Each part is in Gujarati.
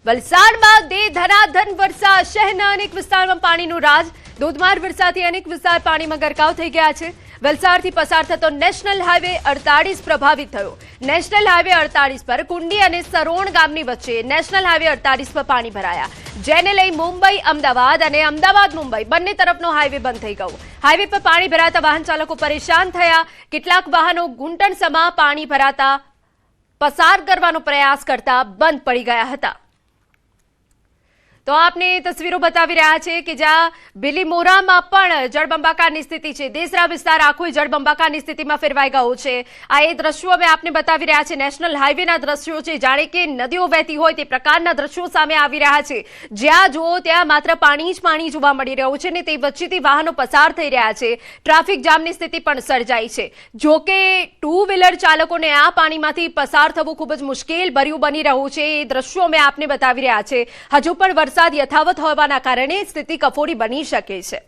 વલસાડમાં દે ધનાધન વરસાદ, શહેરના અનેક વિસ્તારમાં પાણીનું રાજ। ધોધમાર વરસાદથી અનેક વિસ્તાર પાણીમાં ગરકાવ થઈ ગયા છે। વલસાડથી પસાર થતો નેશનલ હાઈવે 48 પ્રભાવિત થયો। નેશનલ હાઈવે 48 પર કુંડી અને સરોણ ગામની વચ્ચે નેશનલ હાઈવે 48 પર પાણી ભરાયા, જેને લઈ મુંબઈ અમદાવાદ અને અમદાવાદ મુંબઈ બંને તરફનો હાઈવે બંધ થઈ ગયો। હાઈવે પર પાણી ભરાતા વાહન ચાલકો પરેશાન થયા। કેટલાક વાહનો ઘૂંટણસમા પાણી ભરાતા પસાર કરવાનો પ્રયાસ કરતા બંધ પડી ગયા હતા। તો આપને તસવીરો બતાવી રહ્યા છે કે જ્યાં બિલીમોરામાં પણ જળબંબાકારની સ્થિતિ છે। દેસરા વિસ્તાર આખો જળબંબાકારની સ્થિતિમાં ફેરવાઈ ગયો છે। આ એ દ્રશ્યો અમે આપને બતાવી રહ્યા છે, નેશનલ હાઈવેના દ્રશ્યો છે, જાણે કે નદીઓ વહેતી હોય તે પ્રકારના દ્રશ્યો સામે આવી રહ્યા છે। જ્યાં જુઓ ત્યાં માત્ર પાણી જ પાણી જોવા મળી રહ્યું છે ને તે વચ્ચેથી વાહનો પસાર થઈ રહ્યા છે। ટ્રાફિક જામની સ્થિતિ પણ સર્જાઈ છે। જો કે ટુ વ્હીલર ચાલકોને આ પાણીમાંથી પસાર થવું ખૂબ જ મુશ્કેલ ભર્યું બની રહ્યું છે। એ દ્રશ્યો અમે આપને બતાવી રહ્યા છે। હજુ પણ વરસાદ યથાવત હોવાના કારણે સ્થિતિ કફોડી બની શકે છે।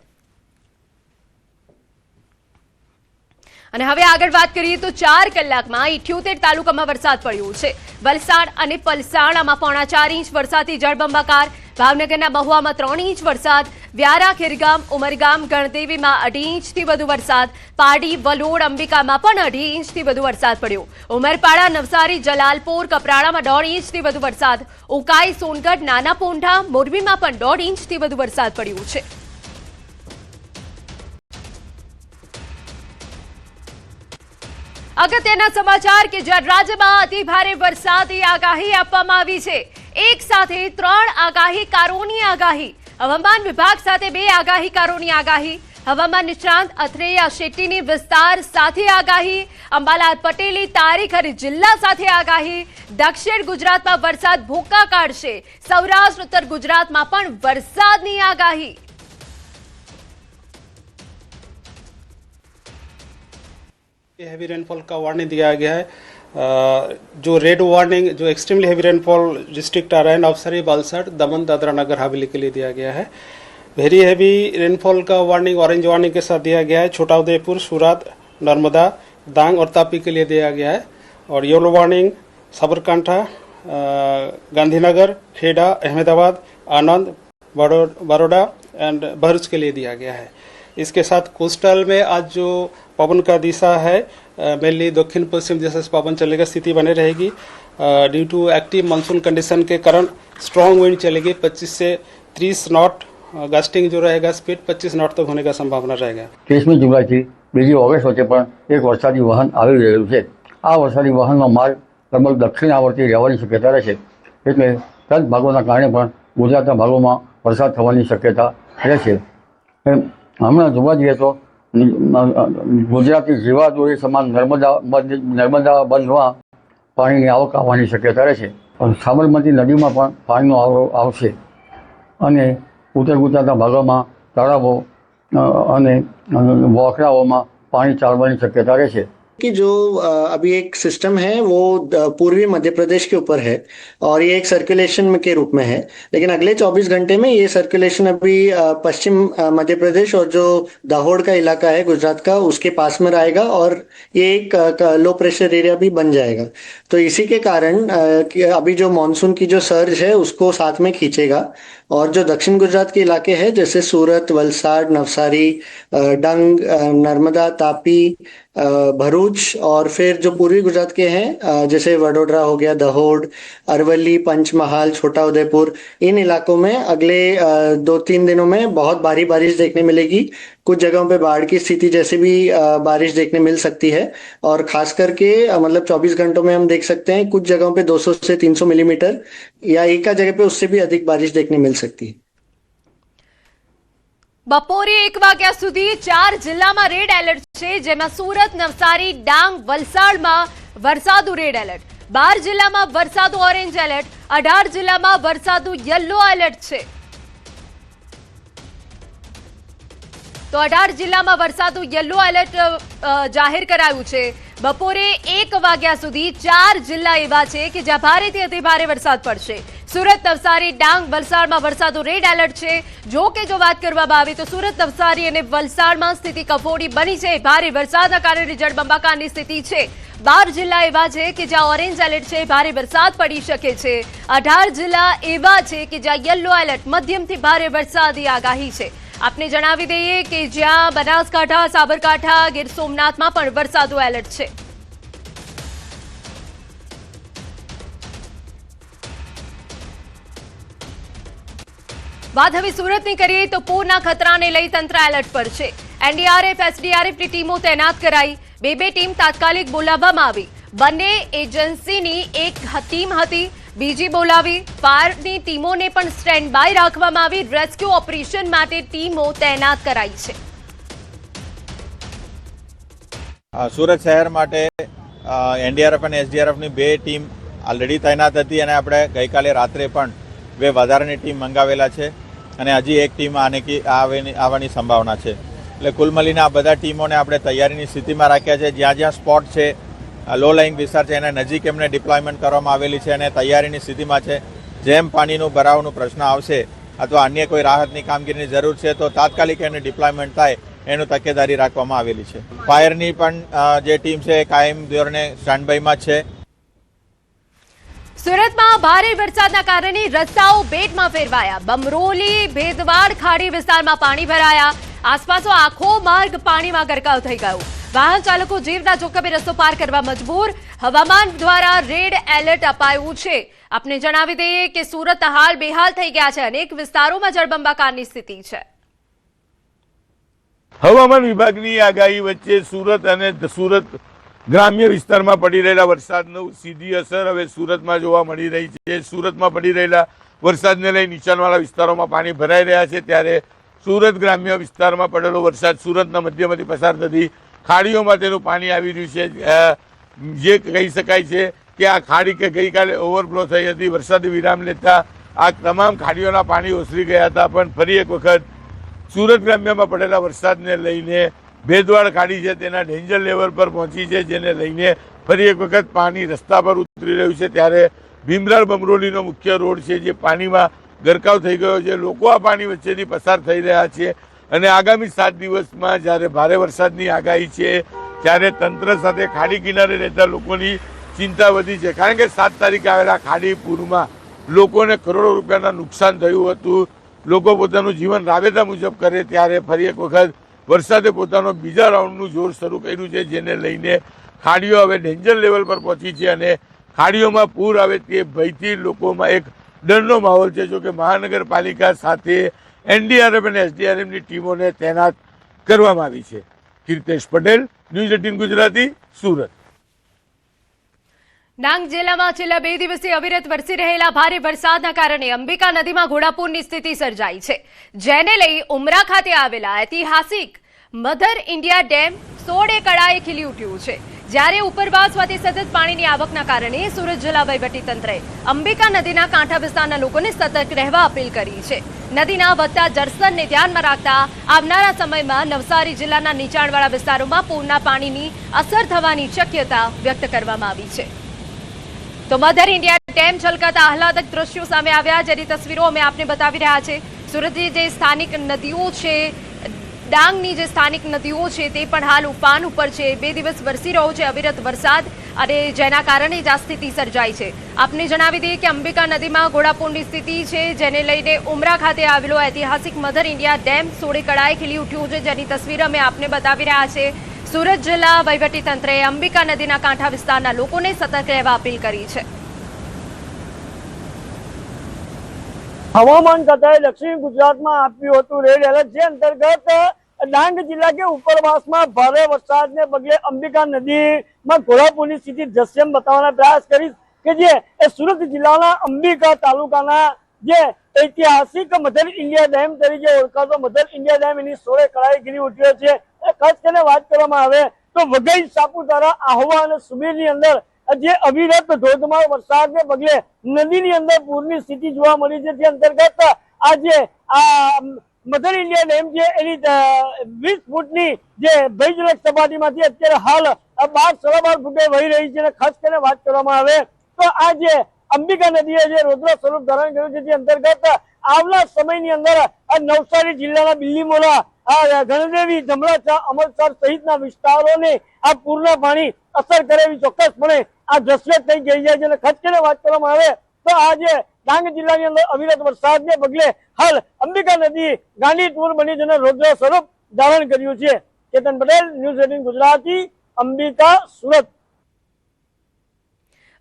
અને હવે આગળ વાત કરીએ તો 4 કલાકમાં 78 તાલુકામાં વરસાદ પડ્યો છે। વલસાડ અને પલસાણામાં 4.5 ઇંચ વરસાદથી જળબંબાકાર। ભાવનગરના મહુવામાં 3 ઇંચ વરસાદ। વ્યારા, ખેરગામ, ઉમરગામ, ગણદેવીમાં 2.5 ઇંચથી વધુ વરસાદ। પાડી, વલોડ, અંબિકામાં પણ 2.5 ઇંચથી વધુ વરસાદ પડ્યો। ઉમરપાડા, નવસારી, જલાલપોર, કપરાડામાં 1.5 ઇંચથી વધુ વરસાદ। ઉકાઈ, સોનગઢ, નાના પોંઢા, મોરબીમાં પણ 1.5 ઇંચથી વધુ વરસાદ પડ્યો છે। અગત્યના સમાચાર કે જ્યાં રાજ્યમાં અતિ ભારે વરસાદની આગાહી આપવામાં આવી છે। એક સાથે 3 આગાહીકારોની આગાહી। હવામાન વિભાગ સાથે 2 આગાહીકારોની આગાહી। હવામાન નિષ્ણાંત અથરેયા શેટ્ટીની વિસ્તાર સાથે આગાહી। અંબાલાલ પટેલની તારીખ અને જિલ્લા સાથે આગાહી। દક્ષિણ ગુજરાતમાં વરસાદ ભૂક્કા કાઢશે। સૌરાષ્ટ્ર, ઉત્તર ગુજરાતમાં પણ વરસાદની આગાહી। हैवी रेनफॉल का वार्निंग दिया गया है। जो रेड वार्निंग, जो एक्सट्रीमली हैवी रेनफॉल डिस्ट्रिक्ट आ रहा है नवसारी, वलसाड, दमन, दादरा नगर हवेली के लिए दिया गया है। वेरी हैवी रेनफॉल का वार्निंग ऑरेंज वार्निंग के साथ दिया गया है छोटा उदयपुर, सूरत, नर्मदा, डांग और तापी के लिए दिया गया है। और yellow warning Sabarkantha, Gandhinagar, Kheda, Ahmedabad, Anand, Baroda and Bharuch के लिए दिया गया है। इसके साथ कोस्टल में आज जो पवन का दिशा है मेनली दक्षिण पश्चिम दिशा से पवन चलेगा, स्थिति बने रहेगी। Due to active monsoon condition के कारण स्ट्रॉन्ग विंड चलेगी। 25 से 30 नॉट गस्टिंग जो रहेगा स्पीड 25 नॉट तक होने का संभावना रहेगा। 30મી જુલાઈથી 2જી ઓગસ્ટ વચ્ચે પણ એક વરસાદી વાહન આવી રહ્યું છે। આ વરસાદી વાહનનો માર્ગ લગભગ દક્ષિણ આવર્તી રહેવાની શક્યતા રહેશે, એટલે કચ્છ ભાગોના કારણે પણ ગુજરાતના ભાગોમાં વરસાદ થવાની શક્યતા રહેશે। હમણાં જોવા જઈએ તો ગુજરાતની જીવાદોરી સમાન નર્મદા બંધમાં પાણીની આવક આવવાની શક્યતા રહેશે। સાબરમતી નદીમાં પણ પાણીનો આવરો આવશે અને ઉત્તર ગુજરાતના ભાગોમાં તળાવો અને વોકરાઓમાં પાણી ચાલવાની શક્યતા રહેશે। कि जो अभी एक सिस्टम है वो पूर्वी मध्य प्रदेश के ऊपर है और ये एक सर्कुलेशन के रूप में है, लेकिन अगले 24 घंटे में ये सर्कुलेशन अभी पश्चिम मध्य प्रदेश और जो दाहोद का इलाका है गुजरात का उसके पास में रहेगा और ये एक लो प्रेशर एरिया भी बन जाएगा। तो इसी के कारण अभी जो मानसून की जो सर्ज है उसको साथ में खींचेगा और जो दक्षिण गुजरात के इलाके हैं जैसे सूरत, वलसाड, नवसारी, डंग, नर्मदा, तापी, भरूच और फिर जो पूर्वी गुजरात के हैं जैसे वडोदरा हो गया, दाहोद, अरवली, पंचमहाल, छोटा उदयपुर, इन इलाकों में अगले 2-3 दिनों में बहुत भारी बारिश देखने मिलेगी। कुछ जगहों पे बाढ़ की स्थिति जैसे भी बारिश देखने मिल सकती है और खास करके मतलब 24 घंटों में हम देख सकते हैं कुछ जगहों पे 200 से 300 मिलीमीटर या एक जगह पे उससे भी अधिक बारिश देखने मिल सकती है। બપોરે 1 વાગ્યા સુધી 4 જિલ્લામાં રેડ એલર્ટ છે, જેમાં સુરત, નવસારી, ડાંગ, વલસાડમાં વરસાદનું રેડ એલર્ટ। 12 જિલ્લામાં વરસાદનું ઓરેન્જ એલર્ટ। 18 જિલ્લામાં વરસાદનું યલો એલર્ટ છે। તો 18 જિલ્લામાં વરસાદનું યલો એલર્ટ જાહેર કરાયું છે। બપોરે 1 વાગ્યા સુધી 4 જિલ્લા એવા છે કે જ્યાં ભારેથી અતિ ભારે વરસાદ પડશે। સુરત, નવસારી, ડાંગ, વલસાડમાં વરસાદનું રેડ એલર્ટ છે. જો કે જો વાત કરવામાં આવે તો સુરત, નવસારી અને વલસાડમાં સ્થિતિ કફોડી બની છે. ભારે વરસાદના કારણે જળબંબાકારની સ્થિતિ છે. 12 જિલ્લા એવા છે કે જ્યાં ઓરેન્જ એલર્ટ છે, ભારે વરસાદ પડી શકે છે. 18 જિલ્લા એવા છે કે જ્યાં યલો એલર્ટ, મધ્યમથી ભારે વરસાદની આગાહી છે. આપને જણાવી દઈએ કે જ્યાં બનાસકાંઠા, સાબરકાંઠા, ગીર સોમનાથમાં પણ વરસાદનું એલર્ટ છે. વાત હવે સુરતની કરીએ તો પૂરના ખતરાને લઈ તંત્ર એલર્ટ પર છે. એનડીઆરએફ, એસડીઆરએફની ટીમો તૈનાત કરાઈ. બે ટીમ તાત્કાલિક બોલાવવામાં આવી. બંને એજન્સીની એક ટીમ હતી, બીજી બોલાવી. ફાયરની ટીમોને પણ સ્ટેન્ડ બાય રાખવામાં આવી. રેસ્ક્યુ ઓપરેશન માટે ટીમો તૈનાત કરાઈ છે. સુરત શહેર માટે એનડીઆરએફ અને એસડીઆરએફની 2 ટીમ ઓલરેડી તૈનાત હતી અને આપણે ગઈકાલે રાત્રે પણ 2 વધારાની ટીમ મંગાવેલા છે અને હજી એક ટીમ આવવાની સંભાવના છે. એટલે કુલ મળીને આ બધા ટીમોને આપણે તૈયારીની સ્થિતિમાં રાખ્યા છે. જ્યાં જ્યાં સ્પોટ છે, લો લાઇંગ વિસ્તાર છે, એના નજીક એમને ડિપ્લોયમેન્ટ કરવામાં આવેલી છે અને તૈયારીની સ્થિતિમાં છે. જેમ પાણીનું ભરાવનો પ્રશ્ન આવશે અથવા અન્ય કોઈ રાહતની કામગીરીની જરૂર છે તો તાત્કાલિક એનું ડિપ્લોયમેન્ટ થાય એનું તકેદારી રાખવામાં આવેલી છે. ફાયરની પણ જે ટીમ છે એ કાયમ ધોરણે સ્ટેન્ડ બાયમાં છે. સુરતમાં ભારે વરસાદના કારણે રસ્તાઓ બેટમાં ફેરવાયા. બમરોલી, ભેદવાડ ખાડી વિસ્તારમાં પાણી ભરાયા. આસપાસનો આખો માર્ગ પાણીમાં ગરકાવ થઈ ગયો. વાહન ચાલકો જીવના જોખમે રસ્તો પાર કરવા મજબૂર. હવામાન દ્વારા રેડ એલર્ટ અપાયું છે. આપને જણાવી દઈએ કે સુરત હાલ બેહાલ થઈ ગયા છે. અનેક વિસ્તારોમાં જળબંબાકારની સ્થિતિ છે. હવામાન વિભાગની આગાહી વચ્ચે સુરત અને સુરત ગ્રામ્ય વિસ્તારમાં પડી રહેલા વરસાદનું સીધી અસર હવે સુરતમાં જોવા મળી રહી છે. સુરતમાં પડી રહેલા વરસાદને લઈ નીચાણવાળા વિસ્તારોમાં પાણી ભરાઈ રહ્યા છે, ત્યારે સુરત ગ્રામ્ય વિસ્તારમાં પડેલો વરસાદ સુરતના મધ્યમાંથી પસાર થતી ખાડીઓમાં તેનું પાણી આવી રહ્યું છે. જે કહી શકાય છે કે આ ખાડી કે ગઈકાલે ઓવરફ્લો થઈ હતી, વરસાદી વિરામ લેતા આ તમામ ખાડીઓના પાણી ઓસરી ગયા હતા. પણ ફરી એક વખત સુરત ગ્રામ્યમાં પડેલા વરસાદને લઈને ભેદવાડ ખાડી છે તેના ડેન્જર લેવલ પર પહોંચી છે, જેને લઈને ફરી એક વખત પાણી રસ્તા પર ઉતરી રહ્યું છે. ત્યારે ભીમરાળ બમરોલીનો મુખ્ય રોડ છે જે પાણીમાં ગરકાવ થઈ ગયો છે. લોકો આ પાણી વચ્ચેથી પસાર થઈ રહ્યા છે અને આગામી 7 દિવસમાં જ્યારે ભારે વરસાદની આગાહી છે ત્યારે તંત્ર સાથે ખાડી કિનારે રહેતા લોકોની ચિંતા વધી છે. કારણ કે 7 તારીખે આવેલા ખાડી પૂરમાં લોકોને કરોડો રૂપિયાના નુકસાન થયું હતું. લોકો પોતાનું જીવન રાબેતા મુજબ કરે ત્યારે ફરી એક વખત વરસાદે પોતાનો બીજા રાઉન્ડનું જોર શરૂ કર્યું છે, જેને લઈને ખાડીઓ હવે ડેન્જર લેવલ પર પહોંચી છે અને ખાડીઓમાં પૂર આવે તે ભયથી લોકોમાં એક ડરનો માહોલ છે. જો કે મહાનગરપાલિકા સાથે એનડીઆરએફ અને એસડીઆરએફની ટીમોને તૈનાત કરવામાં આવી છે. કીર્તેશ પટેલ, ન્યૂઝ 18 ગુજરાતી, સુરત. ડાંગ જિલ્લામાં છેલ્લા 2 દિવસથી અવિરત વરસી રહેલા ભારે વરસાદના કારણે અંબિકા નદીમાં ઘોડાપૂરની સ્થિતિ સર્જાઈ છે, જેને લઈ ઉમરા ખાતે આવેલા ઐતિહાસિક મધર ઇન્ડિયા ડેમ 16 કળાએ ખીલી ઉઠ્યું છે. જ્યારે ઉપરવાસમાંથી સતત પાણીની આવકના કારણે સુરત જિલ્લા વહીવટીતંત્રએ અંબિકા નદીના કાંઠા વિસ્તારના લોકોને સતર્ક રહેવા અપીલ કરી છે. નદીના વધતા જળસ્તરને ધ્યાનમાં રાખતા આવનારા સમયમાં નવસારી જિલ્લાના નીચાણવાળા વિસ્તારોમાં પૂરના પાણીની અસર થવાની શક્યતા વ્યક્ત કરવામાં આવી છે. તો મધર ઇન્ડિયા ડેમ છલકાતા આહલાદક દ્રશ્યો સામે આવ્યા, જેની તસવીરો અમે આપને બતાવી રહ્યા છે. સુરતની જે સ્થાનિક નદીઓ છે, ડાંગની જે સ્થાનિક નદીઓ છે તે પણ હાલ ઉફાન ઉપર છે. 2 દિવસ વરસી રહ્યો છે અવિરત વરસાદ અને જેના કારણે જ આ સ્થિતિ સર્જાઈ છે. આપને જણાવી દઈએ કે અંબિકા નદીમાં ઘોડાપૂરની સ્થિતિ છે, જેને લઈને ઉમરા ખાતે આવેલો ઐતિહાસિક મધર ઇન્ડિયા ડેમ 16 કળાએ ખીલી ઉઠ્યું છે, જેની તસવીર અમે આપને બતાવી રહ્યા છે. સુરત જિલ્લા વહીવટીતંત્રએ અંબિકા નદીના કાંઠા વિસ્તારના લોકોને સતર્ક રહેવા અપીલ કરી છે. હવામાન ખાતાએ દક્ષિણ ગુજરાતમાં આપ્યું હતું રેડ એલર્ટ, જે અંતર્ગત ડાંગ જિલ્લા કે ઉપરવાસમાં ભારે વરસાદને પગલે અંબિકા નદીમાં ઘોડાપૂરની સ્થિતિ દ્રશ્યમ બતાવવાનો પ્રયાસ કરીશ કે જે સુરત જિલ્લાના અંબિકા તાલુકાના જે ઐતિહાસિક મધર ઇન્ડિયા ડેમ તરીકે ઓળખાતો મધર ઇન્ડિયા ડેમ એની 16 કળાએ ખીલી ઉઠ્યો છે. ખાસ કરીને વાત કરવામાં આવે તો વઘઈ, સાપુતારા, આહવા અને સુબીરની અંદર જે અવિરત ધોધમાર વરસાદને પગલે નદીની અંદર પૂરની સ્થિતિ જોવા મળી છે. જે અંતર્ગત આજે આ મધર ઇન્ડિયા ડેમ છે એની 20 ફૂટની જે ભયજનક સપાટીમાંથી અત્યારે હાલ 12 ફૂટે વહી રહી છે. ખાસ કરીને વાત કરવામાં આવે તો આ જે અંબિકા નદીએ જે રૌદ્ર સ્વરૂપ ધારણ કર્યું છે, જે અંતર્ગત આવનાર સમયની અંદર આ નવસારી જિલ્લાના બિલ્લીમોરા, ગણદેવી, ધમરાચા, અમરસર સહિતના વિસ્તારોને આ પૂરના પાણી અસર કરે એવી ચોક્કસપણે આ દ્રશ્ય થઈ ગઈ છે. અને ખાસ કરીને વાત કરવામાં આવે તો આજે ડાંગ જિલ્લાની અંદર અવિરત વરસાદને પગલે હાલ અંબિકા નદી ગાંડીતુર બની જેને રૌદ્ર સ્વરૂપ ધારણ કર્યું છે. કેતન પટેલ, ન્યૂઝ 18 ગુજરાતી, અંબિકા, સુરત.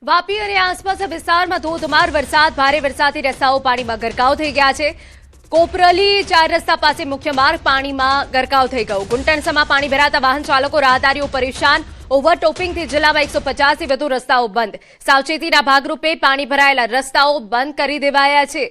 વાપી અને આસપાસના વિસ્તારમાં ધોધમાર વરસાદ, ભારે વરસાદથી રસ્તાઓ પાણીમાં ગરકાવ થઈ ગયા છે. કોપરલી 4 રસ્તા પાસે મુખ્ય માર્ગ પાણીમાં ગરકાવ થઈ ગયો. ગુંટણસામાં પાણી ભરાતા વાહન ચાલકો, રાહદારીઓ પરેશાન. ઓવરટોપિંગથી જિલ્લામાં 150થી વધુ રસ્તાઓ બંધ. સાવચેતીના ભાગરૂપે પાણી ભરાયેલા રસ્તાઓ બંધ કરી દેવાયા છે.